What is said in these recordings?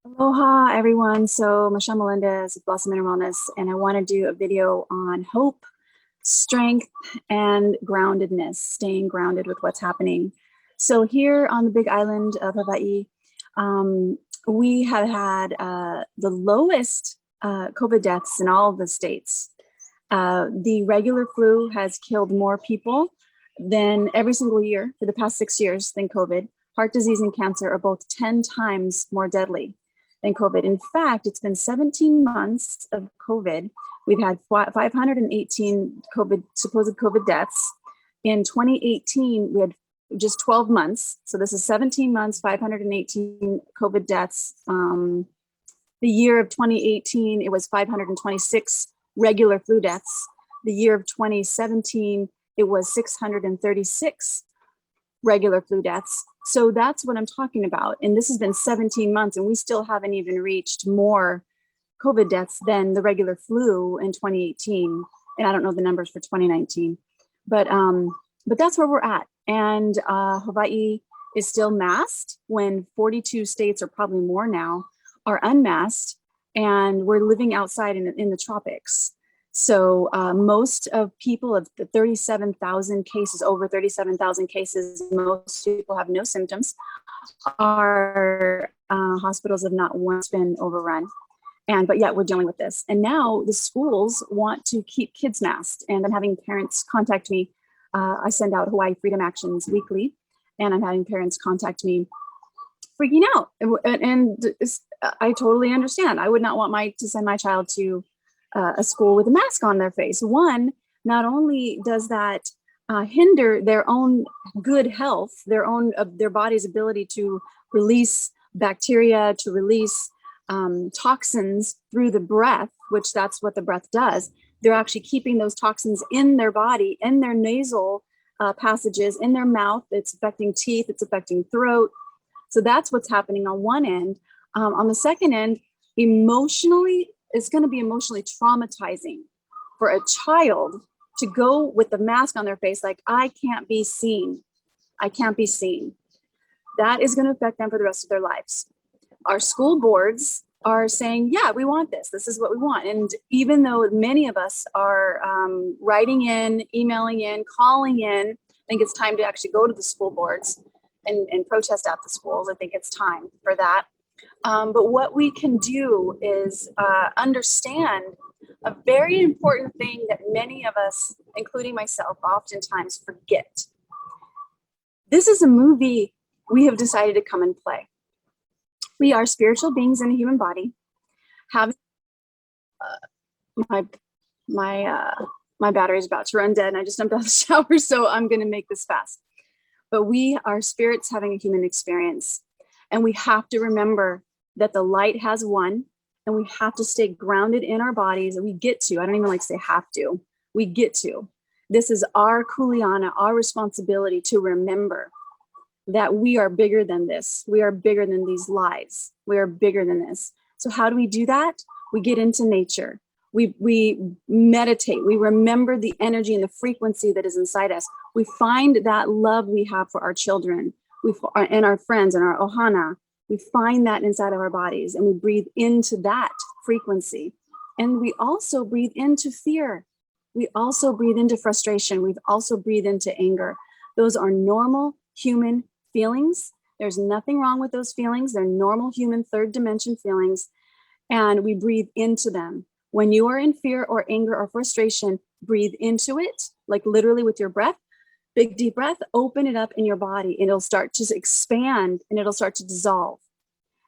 Aloha, everyone. So, Michelle Melendez with Blossom Inner Wellness, and I want to do a video on hope, strength, and groundedness, staying grounded with what's happening. So, here on the big island of Hawaii, um, we have had the lowest COVID deaths in all of the states. The regular flu has killed more people than every single year for the past 6 years than COVID. Heart disease and cancer are both 10 times more deadly than COVID. In fact, it's been 17 months of COVID. We've had 518 supposed COVID deaths. In 2018, we had just 12 months. So this is 17 months, 518 COVID deaths. The year of 2018, it was 526 regular flu deaths. The year of 2017, it was 636 regular flu deaths. So that's what I'm talking about. And this has been 17 months, and we still haven't even reached more COVID deaths than the regular flu in 2018. And I don't know the numbers for 2019, but that's where we're at. And Hawaii is still masked when 42 states, or probably more now, are unmasked, and we're living outside in the tropics. So most of people of the 37,000 cases, over 37,000 cases, most people have no symptoms. Our hospitals have not once been overrun. But yet we're dealing with this. And now the schools want to keep kids masked. And I'm having parents contact me. I send out Hawaii Freedom Actions weekly, and I'm having parents contact me freaking out. And I totally understand. I would not want to send my child to a school with a mask on their face. One, not only does that hinder their own good health, their body's ability to release bacteria, to release toxins through the breath, which that's what the breath does. They're actually keeping those toxins in their body, in their nasal passages, in their mouth. It's affecting teeth, it's affecting throat. So that's what's happening on one end. On the second end, emotionally, it's going to be emotionally traumatizing for a child to go with the mask on their face, like, I can't be seen. I can't be seen. That is going to affect them for the rest of their lives. Our school boards are saying, yeah, we want this. This is what we want. And even though many of us are writing in, emailing in, calling in, I think it's time to actually go to the school boards and protest at the schools. I think it's time for that. But what we can do is understand a very important thing that many of us, including myself, oftentimes forget. This is a movie we have decided to come and play. We are spiritual beings in a human body. Have my battery is about to run dead, and I just jumped out of the shower, so I'm going to make this fast. But we are spirits having a human experience, and we have to remember that the light has won, and we have to stay grounded in our bodies. And we get to, I don't even like to say have to, we get to. This is our kuleana, our responsibility to remember that we are bigger than this. We are bigger than these lies. We are bigger than this. So how do we do that? We get into nature. We meditate. We remember the energy and the frequency that is inside us. We find that love we have for our children, and our friends, and our ohana. We find that inside of our bodies, and we breathe into that frequency. And we also breathe into fear. We also breathe into frustration. We also breathe into anger. Those are normal human feelings. There's nothing wrong with those feelings. They're normal human third dimension feelings, and we breathe into them. When you are in fear or anger or frustration, breathe into it, like literally with your breath. Big deep breath, open it up in your body, and it'll start to expand, and it'll start to dissolve.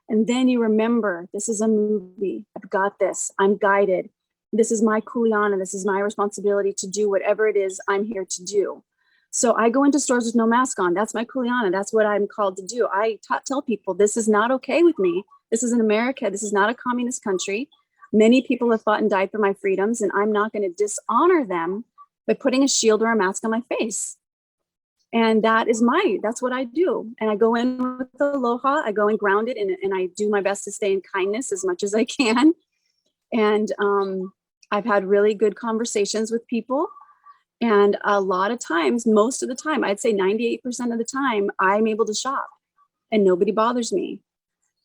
And then you remember, this is a movie. I've got this. I'm guided. This is my kuleana. This is my responsibility to do whatever it is I'm here to do. So I go into stores with no mask on. That's my kuleana. That's what I'm called to do. I tell people, this is not okay with me. This is in America. This is not a communist country. Many people have fought and died for my freedoms, and I'm not going to dishonor them by putting a shield or a mask on my face. And that's what I do. And I go in with aloha. I go in grounded, and I do my best to stay in kindness as much as I can. And I've had really good conversations with people. And a lot of times, most of the time, I'd say 98% of the time, I'm able to shop and nobody bothers me.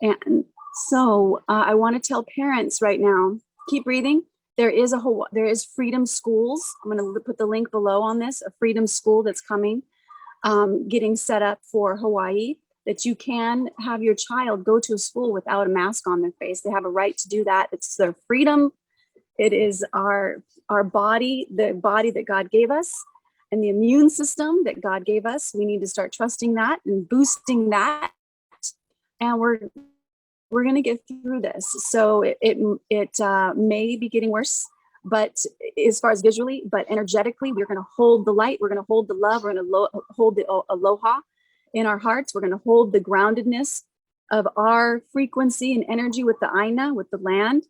And So I want to tell parents right now, keep breathing. There is Freedom Schools. I'm going to put the link below on this, a Freedom School that's coming, getting set up for Hawaii, that you can have your child go to a school without a mask on their face. They have a right to do that. It's their freedom. It is our body, the body that God gave us, and the immune system that God gave us. We need to start trusting that and boosting that. And we're going to get through this. So it may be getting worse, but as far as visually, but energetically, we're going to hold the light. We're going to hold the love. We're going to hold the aloha in our hearts. We're going to hold the groundedness of our frequency and energy with the Aina, with the land.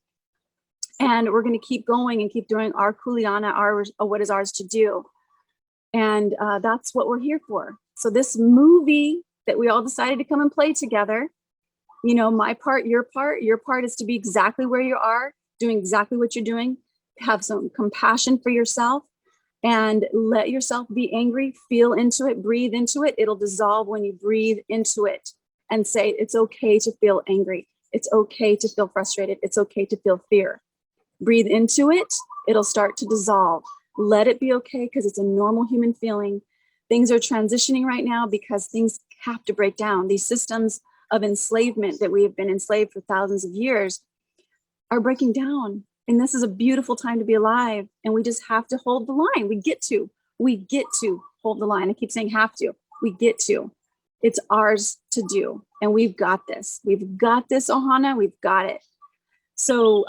And we're going to keep going and keep doing our kuleana, our what is ours to do. And that's what we're here for. So this movie that we all decided to come and play together, you know, my part, your part is to be exactly where you are, doing exactly what you're doing. Have some compassion for yourself and let yourself be angry, feel into it, breathe into it. It'll dissolve when you breathe into it and say, it's okay to feel angry. It's okay to feel frustrated. It's okay to feel fear. Breathe into it. It'll start to dissolve. Let it be okay because it's a normal human feeling. Things are transitioning right now because things have to break down. These systems of enslavement that we have been enslaved for thousands of years are breaking down. And this is a beautiful time to be alive. And we just have to hold the line. We get to hold the line. I keep saying have to. We get to. It's ours to do. And we've got this. We've got this, Ohana. We've got it. So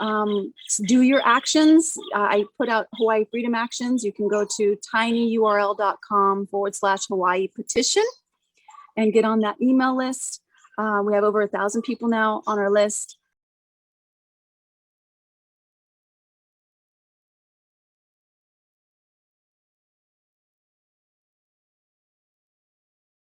do your actions. I put out Hawaii Freedom Actions. You can go to tinyurl.com/Hawaii petition and get on that email list. We have over 1,000 people now on our list.